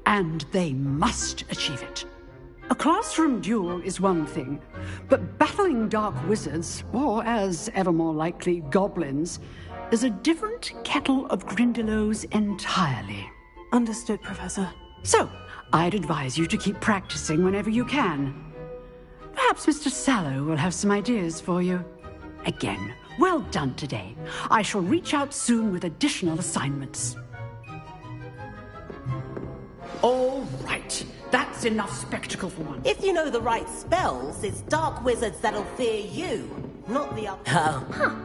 and they must achieve it. A classroom duel is one thing, but battling dark wizards, or as ever more likely, goblins, is a different kettle of Grindylows entirely. Understood, Professor. So, I'd advise you to keep practicing whenever you can. Perhaps Mr. Sallow will have some ideas for you. Again, well done today. I shall reach out soon with additional assignments. All right. That's enough spectacle for once. If you know the right spells, it's dark wizards that'll fear you, not the other. Oh. Huh.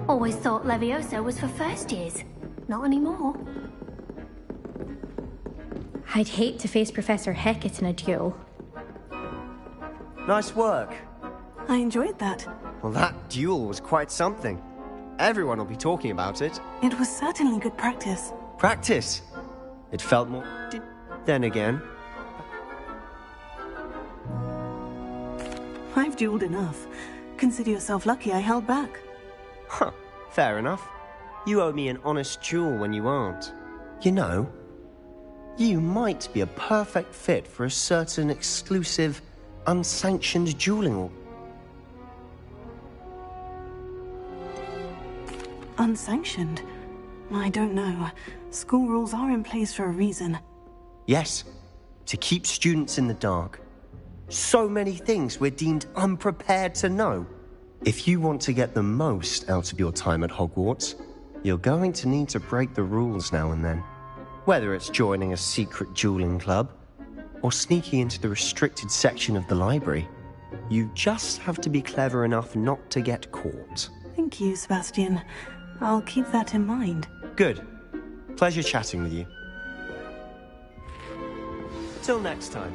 Always thought Levioso was for first years. Not anymore. I'd hate to face Professor Hecat in a duel. Nice work. I enjoyed that. Well, that duel was quite something. Everyone will be talking about it. It was certainly good practice. Practice? It felt more... Then again... I've dueled enough. Consider yourself lucky I held back. Huh, fair enough. You owe me an honest duel when you aren't. You know, you might be a perfect fit for a certain exclusive, unsanctioned dueling. Unsanctioned? I don't know. School rules are in place for a reason. Yes, to keep students in the dark. So many things we're deemed unprepared to know. If you want to get the most out of your time at Hogwarts, you're going to need to break the rules now and then. Whether it's joining a secret dueling club, or sneaking into the restricted section of the library, you just have to be clever enough not to get caught. Thank you, Sebastian. I'll keep that in mind. Good. Pleasure chatting with you. Till next time.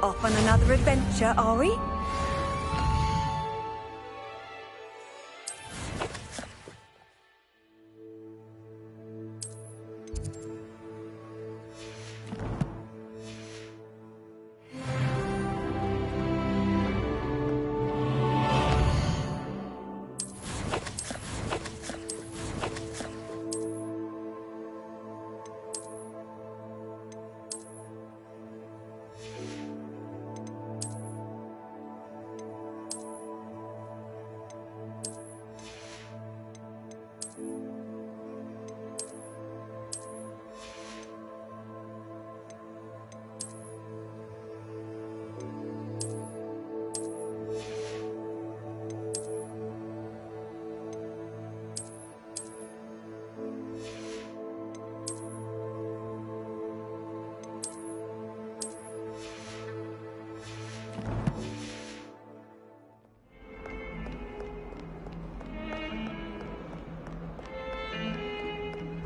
Off on another adventure, are we?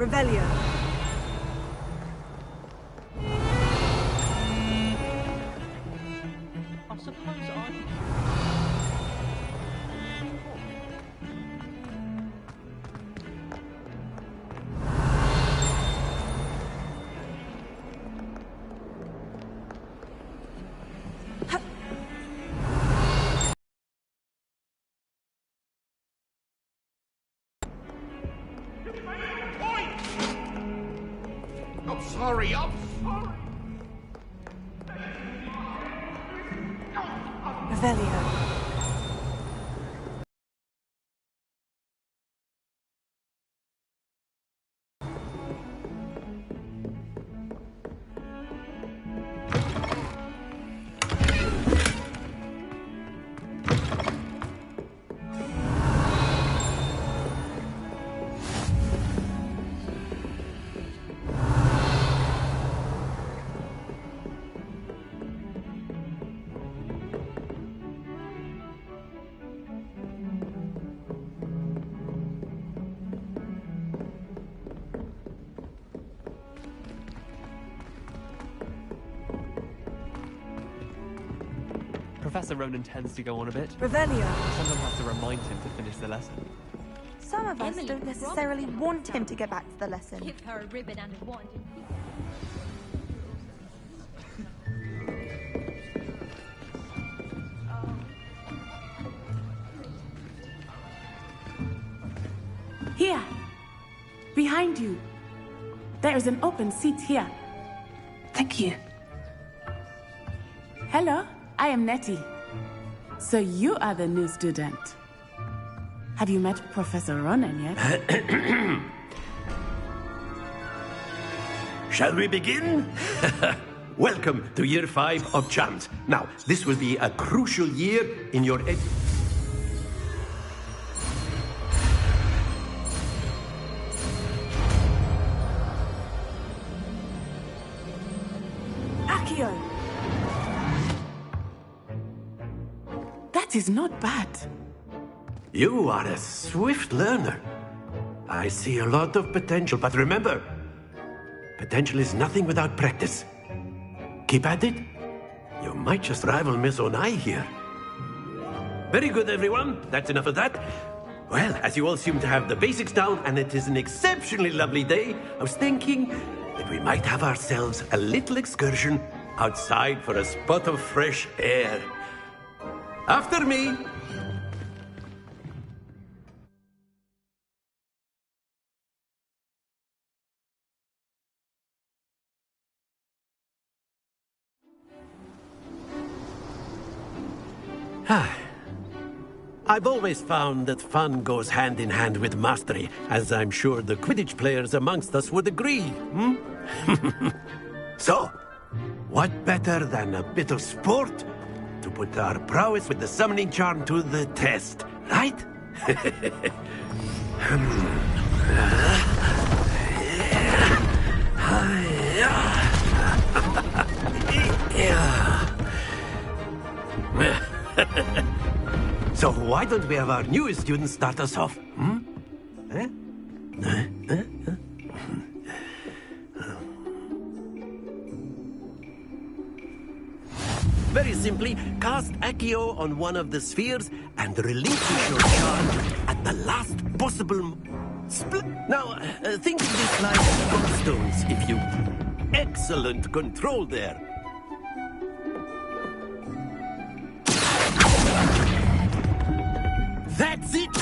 Revelio. I suppose I... I'm sorry. Revelio. Professor Ronan tends to go on a bit. Revelio. Sometimes have to remind him to finish the lesson. Some of us don't necessarily want him to get back to the lesson. Give her a ribbon and a wand. Here. Behind you. There is an open seat here. Thank you. Hello, I am Nettie. So you are the new student. Have you met Professor Ronan yet? Shall we begin? Welcome to Year 5 of Charms. Now, this will be a crucial year in your Akio! That is not bad. You are a swift learner. I see a lot of potential, but remember, potential is nothing without practice. Keep at it. You might just rival Miss Onai here. Very good, everyone. That's enough of that. Well, as you all seem to have the basics down, and it is an exceptionally lovely day, I was thinking that we might have ourselves a little excursion outside for a spot of fresh air. After me. I've always found that fun goes hand in hand with mastery, as I'm sure the Quidditch players amongst us would agree, So, what better than a bit of sport to put our prowess with the summoning charm to the test, right? So why don't we have our newest student start us off? Very simply, cast Accio on one of the spheres and relinquish your charm at the last possible split. Now, think of this like gobstones, if you... Excellent control there. That's it!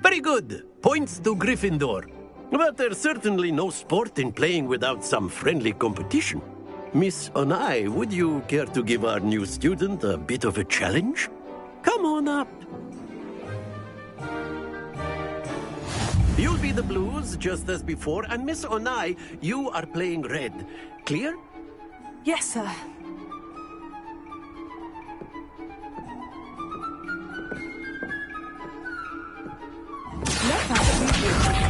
Very good. Points to Gryffindor. But there's certainly no sport in playing without some friendly competition. Miss Onai, would you care to give our new student a bit of a challenge? Come on up. You'll be the blues, just as before, and Miss Onai, you are playing red. Clear? Yes, sir. Let us see this.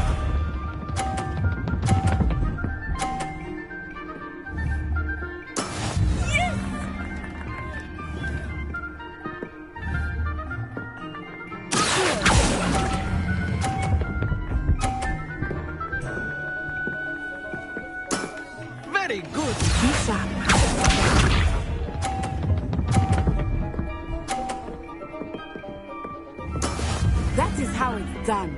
Very good. Lisa. That is how it's done.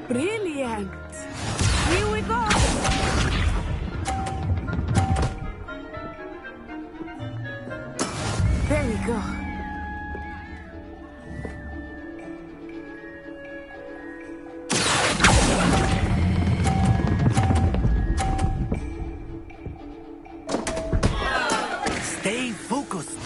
Brilliant. Here we go. There we go. Stay focused.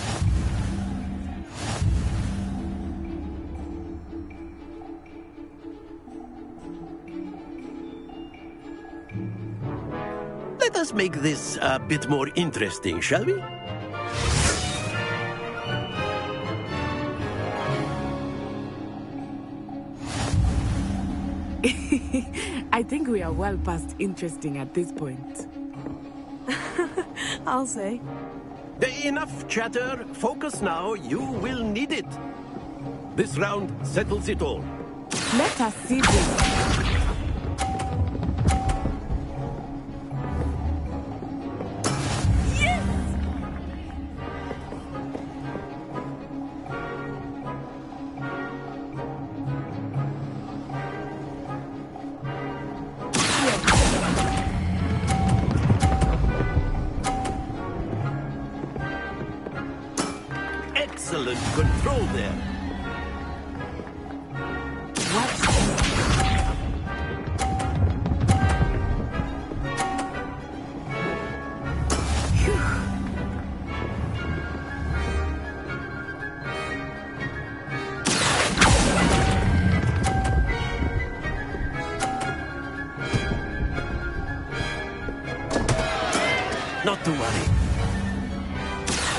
Let us make this a bit more interesting, shall we? I think we are well past interesting at this point. I'll say. Enough chatter. Focus now. You will need it. This round settles it all. Let us see this. excellent control there. Not to worry.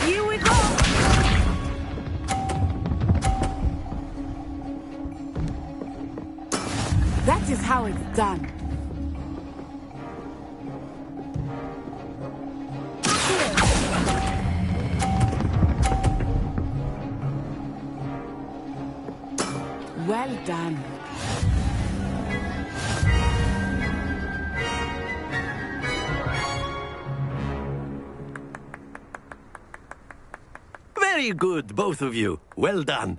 Here we go! That is how it's done. Well done. Very good, both of you. Well done.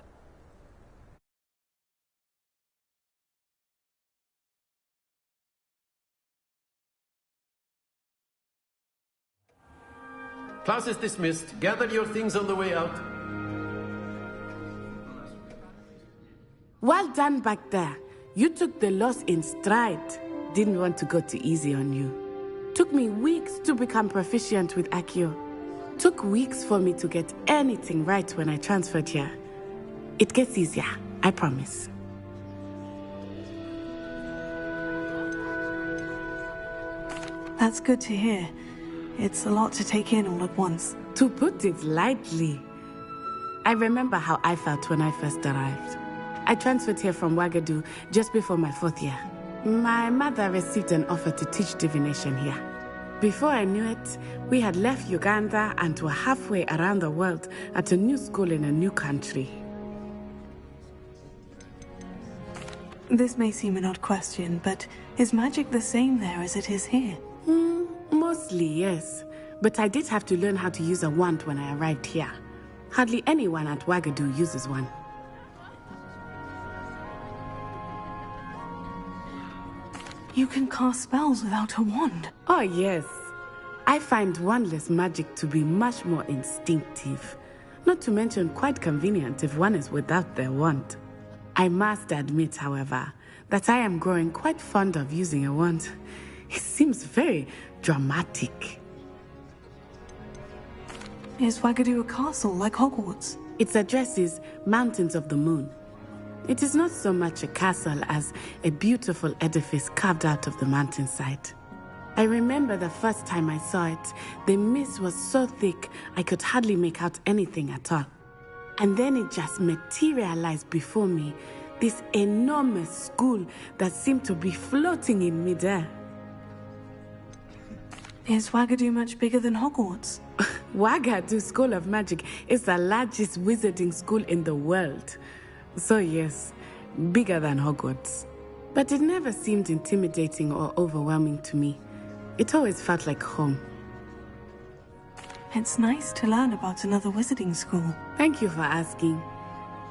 Class is dismissed. Gather your things on the way out. Well done back there. You took the loss in stride. Didn't want to go too easy on you. Took me weeks to become proficient with Accio. Took weeks for me to get anything right when I transferred here. It gets easier, I promise. That's good to hear. It's a lot to take in all at once. To put it lightly, I remember how I felt when I first arrived. I transferred here from Wagadu just before my 4th year. My mother received an offer to teach divination here. Before I knew it, we had left Uganda and were halfway around the world at a new school in a new country. This may seem an odd question, but is magic the same there as it is here? Mostly, yes. But I did have to learn how to use a wand when I arrived here. Hardly anyone at Wagadu uses one. You can cast spells without a wand? Oh, yes. I find wandless magic to be much more instinctive. Not to mention quite convenient if one is without their wand. I must admit, however, that I am growing quite fond of using a wand. It seems very dramatic. Is Wagadu a castle like Hogwarts? Its address is Mountains of the Moon. It is not so much a castle as a beautiful edifice carved out of the mountainside. I remember the first time I saw it, the mist was so thick I could hardly make out anything at all. And then it just materialized before me, this enormous school that seemed to be floating in midair. Is Wagadu much bigger than Hogwarts? Wagadu School of Magic is the largest wizarding school in the world. So yes, bigger than Hogwarts. But it never seemed intimidating or overwhelming to me. It always felt like home. It's nice to learn about another wizarding school. Thank you for asking.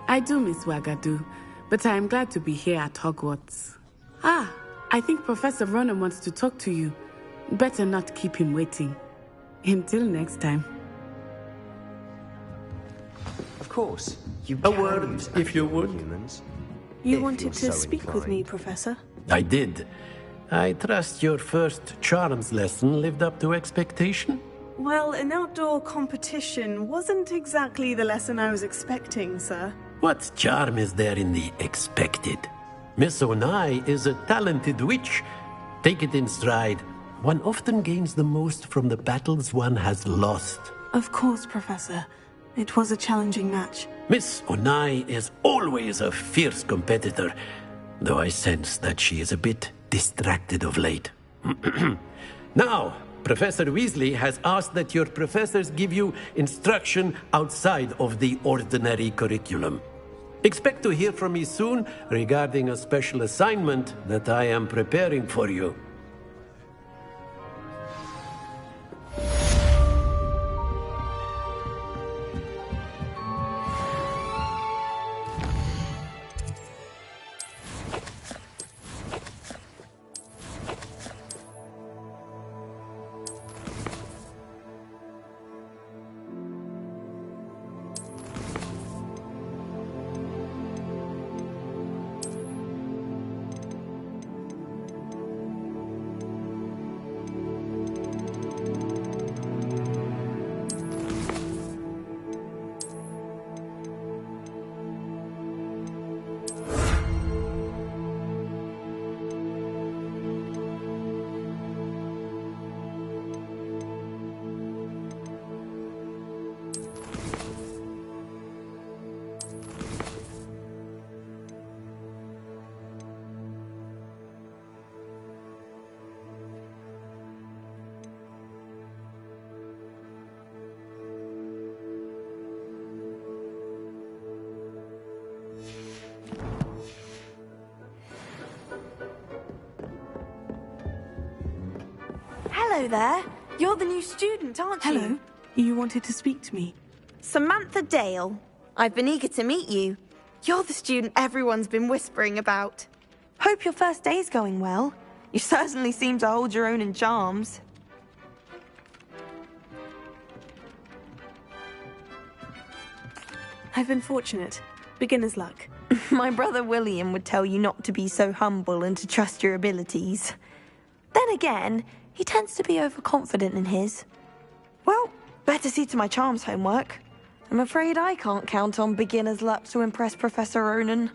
I do miss Wagadu, but I am glad to be here at Hogwarts. I think Professor Ronan wants to talk to you. Better not keep him waiting. Until next time. Of course. A word, if you would. Humans, You if wanted you're to so speak with me, inclined. Professor? I did. I trust your first charms lesson lived up to expectation? Well, an outdoor competition wasn't exactly the lesson I was expecting, sir. What charm is there in the expected? Miss Onai is a talented witch. Take it in stride. One often gains the most from the battles one has lost. Of course, Professor. It was a challenging match. Miss Onai is always a fierce competitor, though I sense that she is a bit distracted of late. Now, Professor Weasley has asked that your professors give you instruction outside of the ordinary curriculum. Expect to hear from me soon regarding a special assignment that I am preparing for you. Hello there. You're the new student, aren't you? Hello. You wanted to speak to me? Samantha Dale. I've been eager to meet you. You're the student everyone's been whispering about. Hope your first day's going well. You certainly seem to hold your own in charms. I've been fortunate. Beginner's luck. My brother William would tell you not to be so humble and to trust your abilities. Then again, he tends to be overconfident in his. Well, better see to my charms homework. I'm afraid I can't count on beginner's luck to impress Professor Ronan.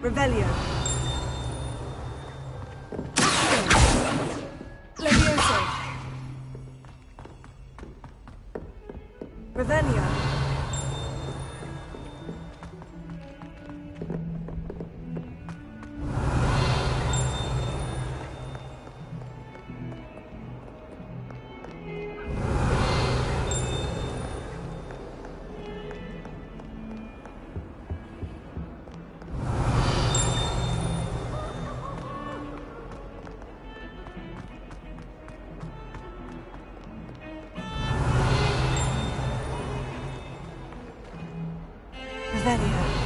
Revelio. Levioso. Revelio. Revelio.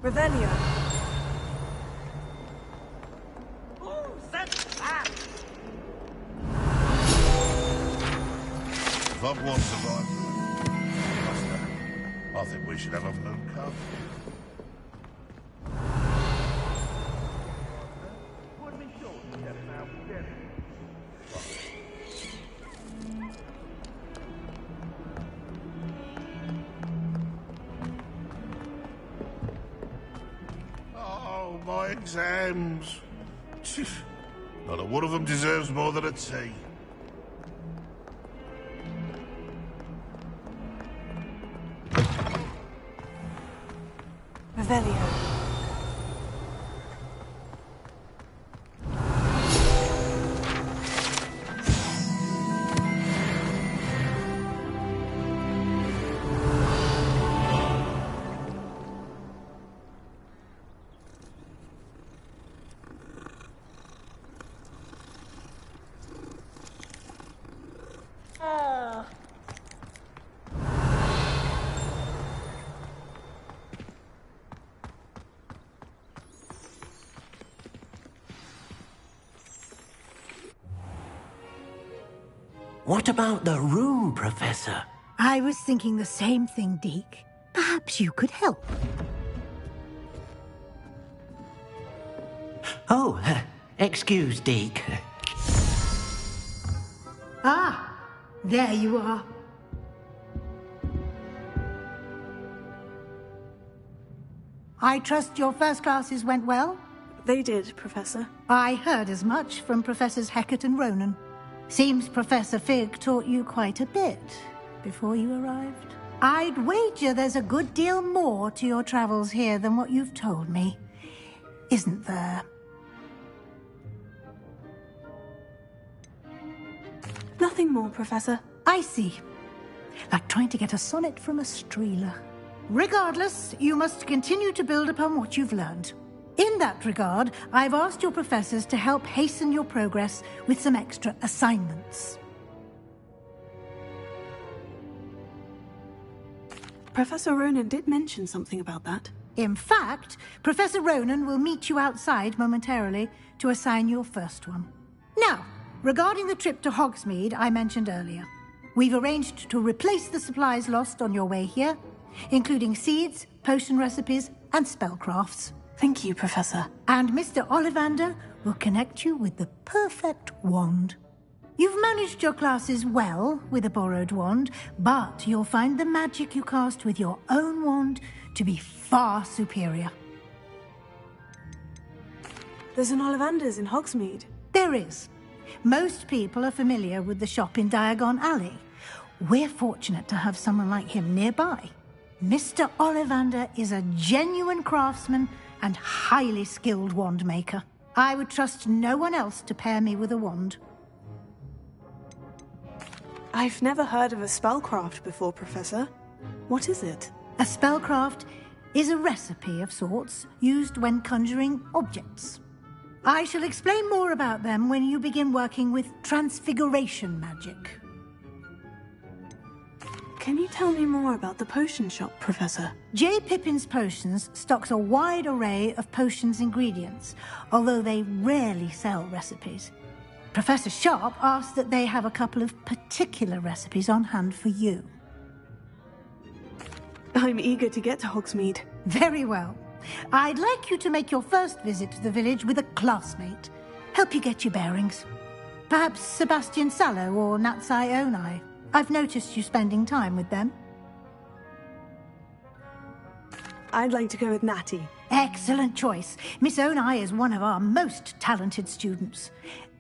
Revelio. If Hogwarts survived, I think we should have a home cup. Oh, my exams. Not a one of them deserves more than a tea. Revelio. What about the room, Professor? I was thinking the same thing, Deke. Perhaps you could help. Oh, excuse, Deke. Ah, there you are. I trust your first classes went well? They did, Professor. I heard as much from Professors Hecat and Ronan. Seems Professor Fig taught you quite a bit before you arrived. I'd wager there's a good deal more to your travels here than what you've told me. isn't there? Nothing more, Professor. I see. Like trying to get a sonnet from a streeler. Regardless, you must continue to build upon what you've learned. In that regard, I've asked your professors to help hasten your progress with some extra assignments. Professor Ronan did mention something about that. In fact, Professor Ronan will meet you outside momentarily to assign your first one. Now, regarding the trip to Hogsmeade I mentioned earlier, we've arranged to replace the supplies lost on your way here, including seeds, potion recipes, and spellcrafts. Thank you, Professor. And Mr. Ollivander will connect you with the perfect wand. You've managed your classes well with a borrowed wand, but you'll find the magic you cast with your own wand to be far superior. There's an Ollivander's in Hogsmeade. There is. Most people are familiar with the shop in Diagon Alley. We're fortunate to have someone like him nearby. Mr. Ollivander is a genuine craftsman and highly skilled wand maker. I would trust no one else to pair me with a wand. I've never heard of a spellcraft before, Professor. What is it? A spellcraft is a recipe of sorts used when conjuring objects. I shall explain more about them when you begin working with transfiguration magic. Can you tell me more about the potion shop, Professor? J. Pippin's Potions stocks a wide array of potions ingredients, although they rarely sell recipes. Professor Sharp asked that they have a couple of particular recipes on hand for you. I'm eager to get to Hogsmeade. Very well. I'd like you to make your first visit to the village with a classmate. Help you get your bearings. Perhaps Sebastian Sallow or Natsai Onai. I've noticed you spending time with them. I'd like to go with Natty. Excellent choice. Miss Onai is one of our most talented students.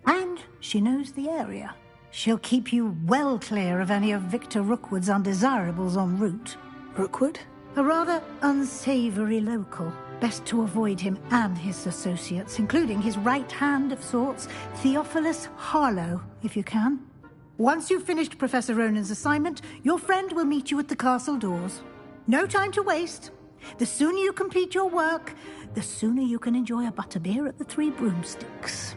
And she knows the area. She'll keep you well clear of any of Victor Rookwood's undesirables en route. Rookwood? A rather unsavoury local. Best to avoid him and his associates, including his right hand of sorts, Theophilus Harlow, if you can. Once you've finished Professor Ronan's assignment, your friend will meet you at the castle doors. No time to waste. The sooner you complete your work, the sooner you can enjoy a butterbeer at the Three Broomsticks.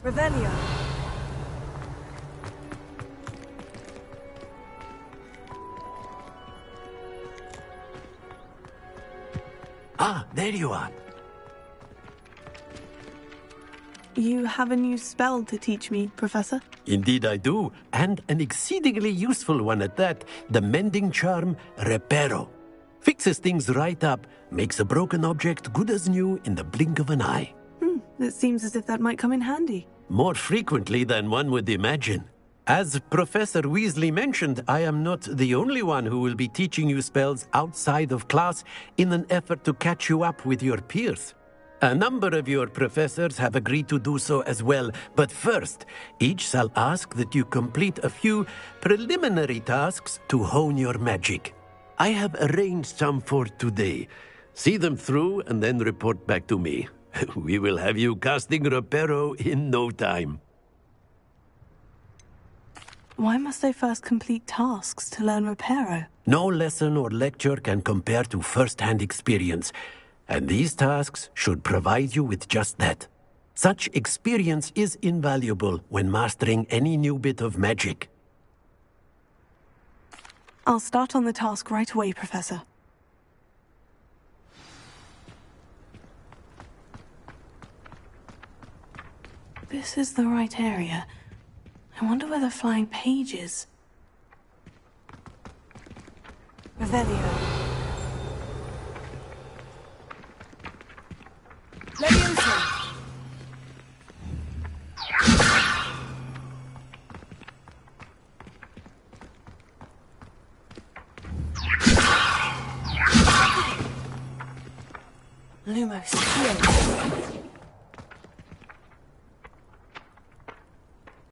Revelio. Ah, there you are. You have a new spell to teach me, Professor? Indeed I do, and an exceedingly useful one at that, the mending charm Reparo. Fixes things right up, makes a broken object good as new in the blink of an eye. It seems as if that might come in handy. More frequently than one would imagine. As Professor Weasley mentioned, I am not the only one who will be teaching you spells outside of class in an effort to catch you up with your peers. A number of your professors have agreed to do so as well, but first, each shall ask that you complete a few preliminary tasks to hone your magic. I have arranged some for today. See them through and then report back to me. We will have you casting Reparo in no time. Why must I first complete tasks to learn Reparo? No lesson or lecture can compare to first-hand experience, and these tasks should provide you with just that. Such experience is invaluable when mastering any new bit of magic. I'll start on the task right away, Professor. This is the right area. I wonder where the flying page is. Revelio. Leviosa! Lumos.